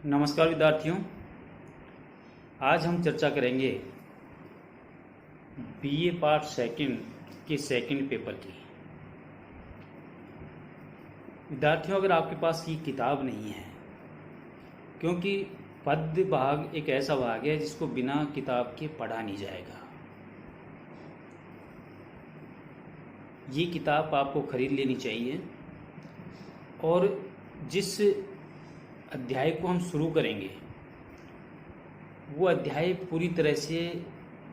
नमस्कार विद्यार्थियों। आज हम चर्चा करेंगे बीए पार्ट सेकंड के सेकंड पेपर की। विद्यार्थियों, अगर आपके पास ये किताब नहीं है, क्योंकि पद्य भाग एक ऐसा भाग है जिसको बिना किताब के पढ़ा नहीं जाएगा। ये किताब आपको खरीद लेनी चाहिए और जिस अध्याय को हम शुरू करेंगे वो अध्याय पूरी तरह से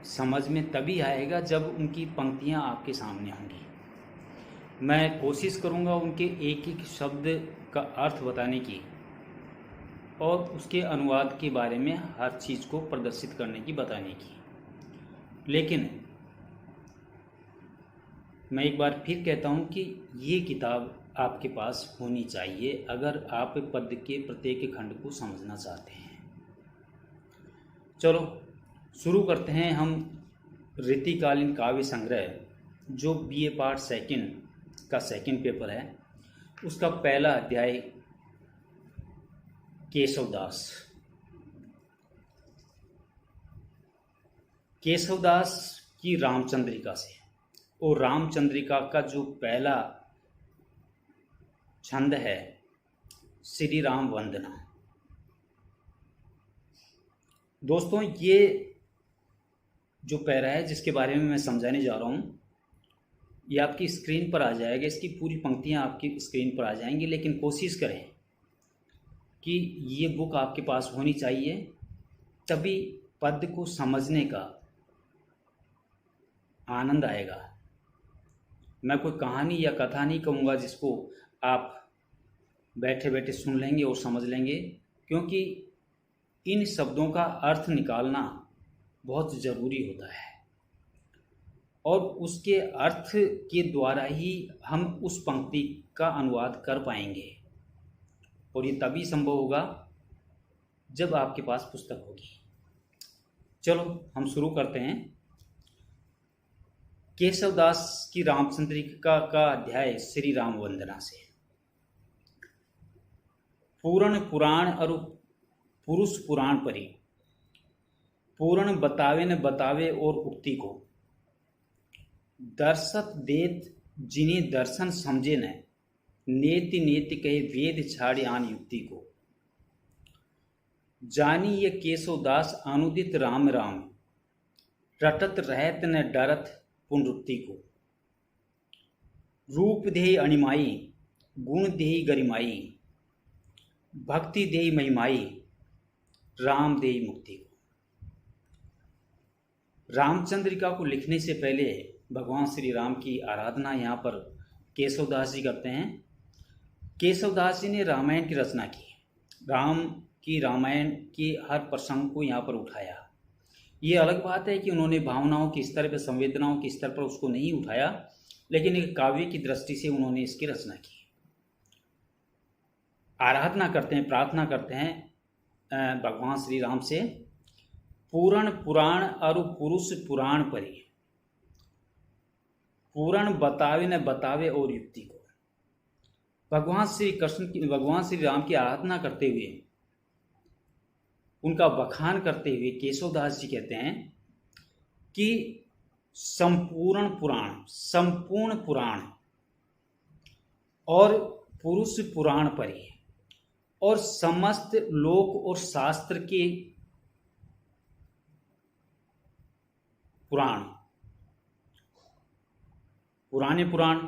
समझ में तभी आएगा जब उनकी पंक्तियां आपके सामने होंगी। मैं कोशिश करूंगा उनके एक एक शब्द का अर्थ बताने की और उसके अनुवाद के बारे में हर चीज़ को प्रदर्शित करने की, बताने की। लेकिन मैं एक बार फिर कहता हूं कि ये किताब आपके पास होनी चाहिए अगर आप पद्य के प्रत्येक खंड को समझना चाहते हैं। चलो शुरू करते हैं हम रीतिकालीन काव्य संग्रह, जो बीए पार्ट सेकंड का सेकंड पेपर है, उसका पहला अध्याय केशवदास। केशवदास की रामचंद्रिका से, और रामचंद्रिका का जो पहला छंद है श्री राम वंदना। दोस्तों, ये जो पैरा है जिसके बारे में मैं समझाने जा रहा हूँ, ये आपकी स्क्रीन पर आ जाएगा। इसकी पूरी पंक्तियाँ आपकी स्क्रीन पर आ जाएंगी, लेकिन कोशिश करें कि ये बुक आपके पास होनी चाहिए, तभी पद्य को समझने का आनंद आएगा। मैं कोई कहानी या कथा नहीं कहूँगा जिसको आप बैठे बैठे सुन लेंगे और समझ लेंगे, क्योंकि इन शब्दों का अर्थ निकालना बहुत ज़रूरी होता है और उसके अर्थ के द्वारा ही हम उस पंक्ति का अनुवाद कर पाएंगे, और ये तभी संभव होगा जब आपके पास पुस्तक होगी। चलो हम शुरू करते हैं। केशवदास की रामचंद्रिका का अध्याय श्री राम वंदना से। पूर्ण पुराण और पुरुष पुराण परी, पूर्ण बतावे न बतावे और उक्ति को, दर्शत देत जिन्हें दर्शन समझे न, नेति नेति कहे वेद छाड़े आन युक्ति को। जानी ये केशवदास अनुदित राम राम, रटत रहत न डरत पुनरुक्ति को। रूप देहि अणिमाई, गुण देहि गरिमाई, भक्ति देहि महिमाई, राम देहि मुक्ति को। रामचंद्रिका को लिखने से पहले भगवान श्री राम की आराधना यहाँ पर केशवदास जी करते हैं। केशवदास जी ने रामायण की रचना की, रामायण की हर प्रसंग को यहाँ पर उठाया। ये अलग बात है कि उन्होंने भावनाओं के स्तर पर, संवेदनाओं के स्तर पर उसको नहीं उठाया, लेकिन एक काव्य की दृष्टि से उन्होंने इसकी रचना की। आराधना करते हैं, प्रार्थना करते हैं भगवान श्री राम से। पूर्ण पुराण और पुरुष पुराण परी, पूर्ण बतावे न बतावे और युक्ति को। भगवान श्री राम की आराधना करते हुए, उनका बखान करते हुए केशवदास जी कहते हैं कि संपूर्ण पुराण और पुरुष पुराण परी, और समस्त लोक और शास्त्र के पुराने पुराण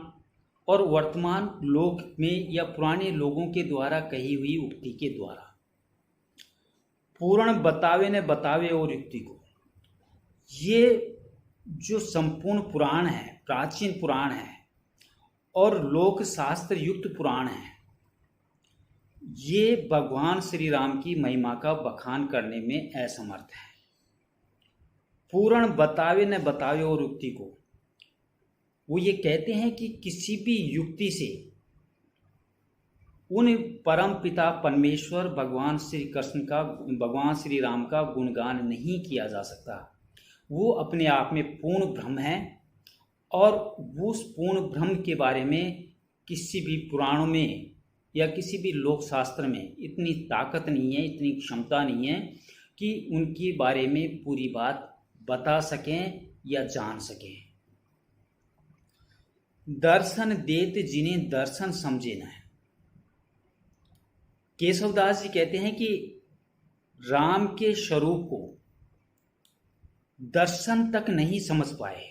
और वर्तमान लोक में या पुराने लोगों के द्वारा कही हुई उक्ति के द्वारा, पूर्ण बतावे न बतावे और युक्ति को। ये जो संपूर्ण पुराण है, प्राचीन पुराण है और लोक शास्त्र युक्त पुराण है, ये भगवान श्री राम की महिमा का बखान करने में असमर्थ है। पूर्ण बतावे न बतावे और युक्ति को, वो ये कहते हैं कि किसी भी युक्ति से उन परम पिता परमेश्वर भगवान श्री राम का गुणगान नहीं किया जा सकता। वो अपने आप में पूर्ण ब्रह्म है, और उस पूर्ण ब्रह्म के बारे में किसी भी पुराणों में या किसी भी लोक शास्त्र में इतनी ताकत नहीं है, इतनी क्षमता नहीं है कि उनके बारे में पूरी बात बता सकें या जान सकें। दर्शन देत जिन्हें दर्शन समझे न। केशवदास जी कहते हैं कि राम के स्वरूप को दर्शन तक नहीं समझ पाए।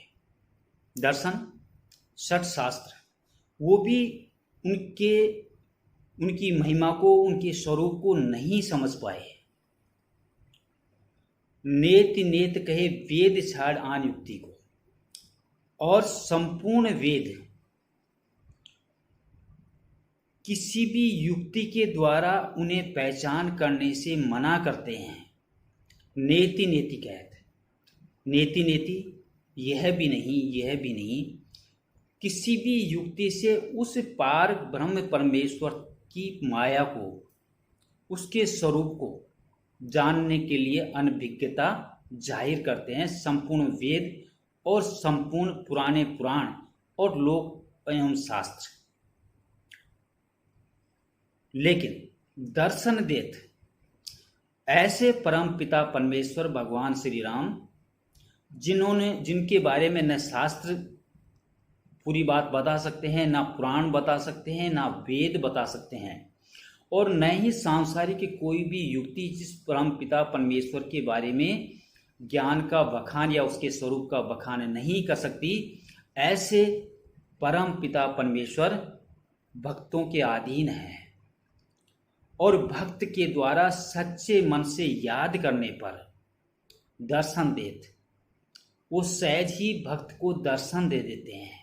दर्शन षट शास्त्र, वो भी उनकी महिमा को, उनके स्वरूप को नहीं समझ पाए। नेत नेत कहे वेद छाड़ आन युक्ति को, और संपूर्ण वेद किसी भी युक्ति के द्वारा उन्हें पहचान करने से मना करते हैं। नेति नेति कहते, नेति नेति यह भी नहीं, यह भी नहीं, किसी भी युक्ति से उस पार ब्रह्म परमेश्वर की माया को, उसके स्वरूप को जानने के लिए अनभिज्ञता जाहिर करते हैं संपूर्ण वेद और संपूर्ण पुराने पुराण और लोक एवं शास्त्र। लेकिन दर्शन देत ऐसे परम पिता परमेश्वर भगवान श्री राम, जिनके बारे में न शास्त्र पूरी बात बता सकते हैं, ना पुराण बता सकते हैं, ना वेद बता सकते हैं, और न ही सांसारिक कोई भी युक्ति जिस परम पिता परमेश्वर के बारे में ज्ञान का बखान या उसके स्वरूप का बखान नहीं कर सकती। ऐसे परम पिता परमेश्वर भक्तों के अधीन है, और भक्त के द्वारा सच्चे मन से याद करने पर दर्शन देत, वो सहज ही भक्त को दर्शन दे देते हैं।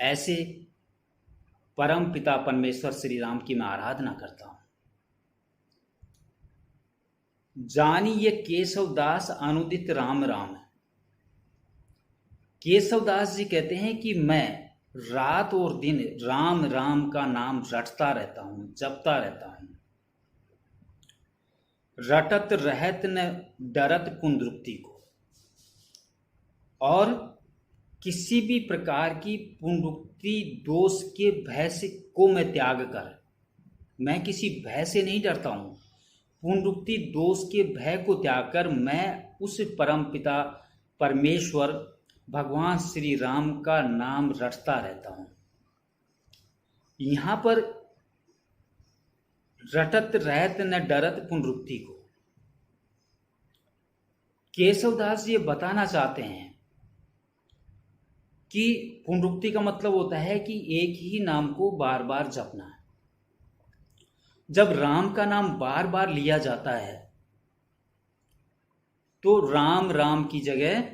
ऐसे परम पिता परमेश्वर श्री राम की मैं आराधना करता हूं। जानी ये केशवदास अनुदित राम राम। केशवदास जी कहते हैं कि मैं रात और दिन राम राम का नाम रटता रहता हूं, जपता रहता हूं। रटत रहत न डरत पुनरुक्ति को, और किसी भी प्रकार की पुनरुक्ति दोष के भय से को मैं त्याग कर, मैं किसी भय से नहीं डरता हूं। पुनरुक्ति दोष के भय को त्याग कर मैं उस परम पिता परमेश्वर भगवान श्री राम का नाम रटता रहता हूं। यहां पर रटत रहत न डरत पुनरुक्ति को केशवदास ये बताना चाहते हैं कि पुनरुक्ति का मतलब होता है कि एक ही नाम को बार बार जपना। जब राम का नाम बार बार लिया जाता है तो राम राम की जगह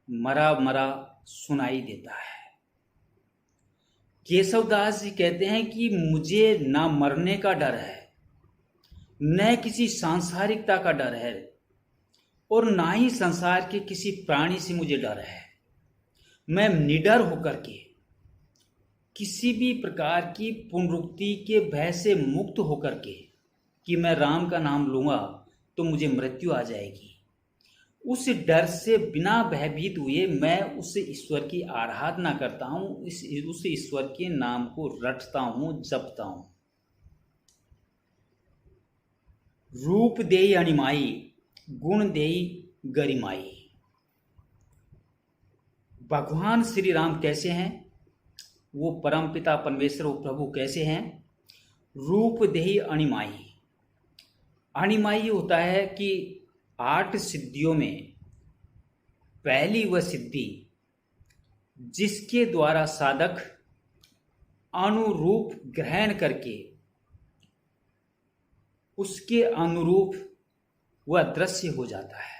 मरा मरा सुनाई देता है। केशवदास जी कहते हैं कि मुझे ना मरने का डर है, न किसी सांसारिकता का डर है, और ना ही संसार के किसी प्राणी से मुझे डर है। मैं निडर होकर के किसी भी प्रकार की पुनरुक्ति के भय से मुक्त होकर के कि मैं राम का नाम लूंगा तो मुझे मृत्यु आ जाएगी, उस डर से बिना भयभीत हुए मैं उस ईश्वर की आराधना करता हूं, उस ईश्वर के नाम को रटता हूं, जपता हूं। रूप देई अणिमाई, गुण देई गरिमाई। भगवान श्री राम कैसे हैं? वो परम पिता परमेश्वर, वो प्रभु कैसे हैं? रूप देही अणिमाई। अणिमाई होता है कि 8 सिद्धियों में पहली वह सिद्धि जिसके द्वारा साधक अनुरूप ग्रहण करके उसके अनुरूप वह दृश्य हो जाता है।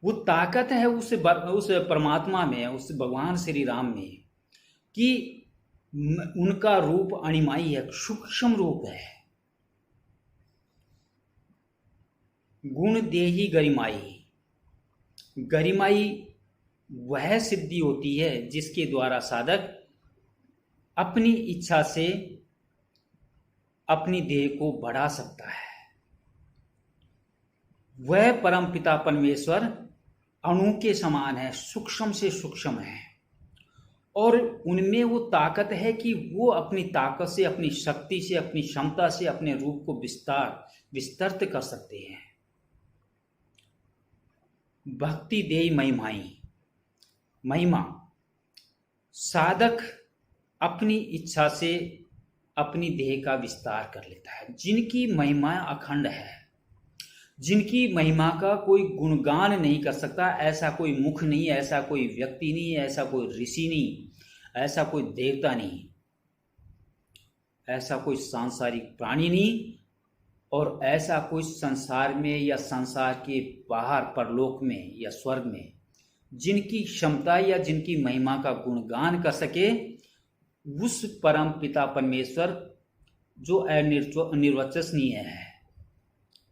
वो ताकत है उस परमात्मा में, उस भगवान श्री राम में, कि उनका रूप अणिमाई है, सूक्ष्म रूप है। गुण देही गरिमाई। गरिमाई वह सिद्धि होती है जिसके द्वारा साधक अपनी इच्छा से अपनी देह को बढ़ा सकता है। वह परम पिता परमेश्वर अणु के समान है, सूक्ष्म से सूक्ष्म है, और उनमें वो ताकत है कि वो अपनी ताकत से, अपनी शक्ति से, अपनी क्षमता से अपने रूप को विस्तृत कर सकते हैं। भक्ति देई महिमाई, महिमा साधक अपनी इच्छा से अपनी देह का विस्तार कर लेता है। जिनकी महिमा अखंड है, जिनकी महिमा का कोई गुणगान नहीं कर सकता, ऐसा कोई मुख नहीं, ऐसा कोई व्यक्ति नहीं, ऐसा कोई ऋषि नहीं, ऐसा कोई देवता नहीं, ऐसा कोई सांसारिक प्राणी नहीं, और ऐसा कोई संसार में या संसार के बाहर परलोक में या स्वर्ग में जिनकी क्षमता या जिनकी महिमा का गुणगान कर सके, उस परम पिता परमेश्वर जो अनिर्वचनीय है,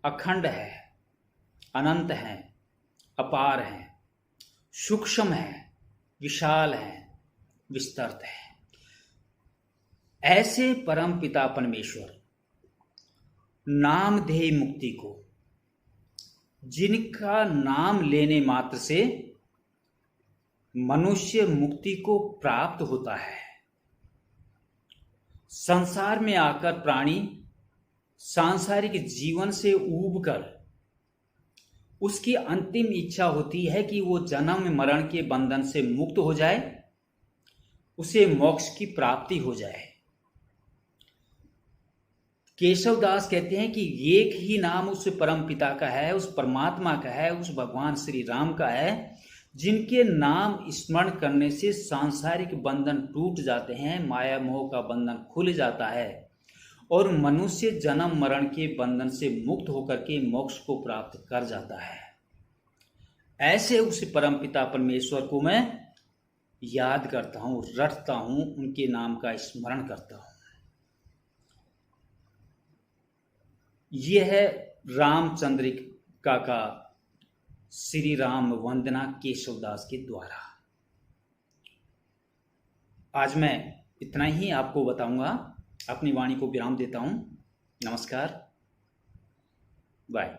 अखंड है, अनंत है, अपार है, सूक्ष्म है, विशाल है, विस्तृत है, ऐसे परम पिता परमेश्वर नामधेय मुक्ति को, जिनका नाम लेने मात्र से मनुष्य मुक्ति को प्राप्त होता है, संसार में आकर प्राणी सांसारिक जीवन से ऊबकर उसकी अंतिम इच्छा होती है कि वो जन्म मरण के बंधन से मुक्त हो जाए, उसे मोक्ष की प्राप्ति हो जाए। केशवदास कहते हैं कि एक ही नाम उस परम पिता का है, उस परमात्मा का है, उस भगवान श्री राम का है, जिनके नाम स्मरण करने से सांसारिक बंधन टूट जाते हैं, माया मोह का बंधन खुल जाता है और मनुष्य जन्म मरण के बंधन से मुक्त होकर के मोक्ष को प्राप्त कर जाता है। ऐसे उस परम पिता परमेश्वर को मैं याद करता हूँ, रटता हूँ, उनके नाम का स्मरण करता हूँ। यह है रामचंद्रिका का श्री राम वंदना केशवदास के द्वारा। आज मैं इतना ही आपको बताऊंगा, अपनी वाणी को विराम देता हूं। नमस्कार, बाय।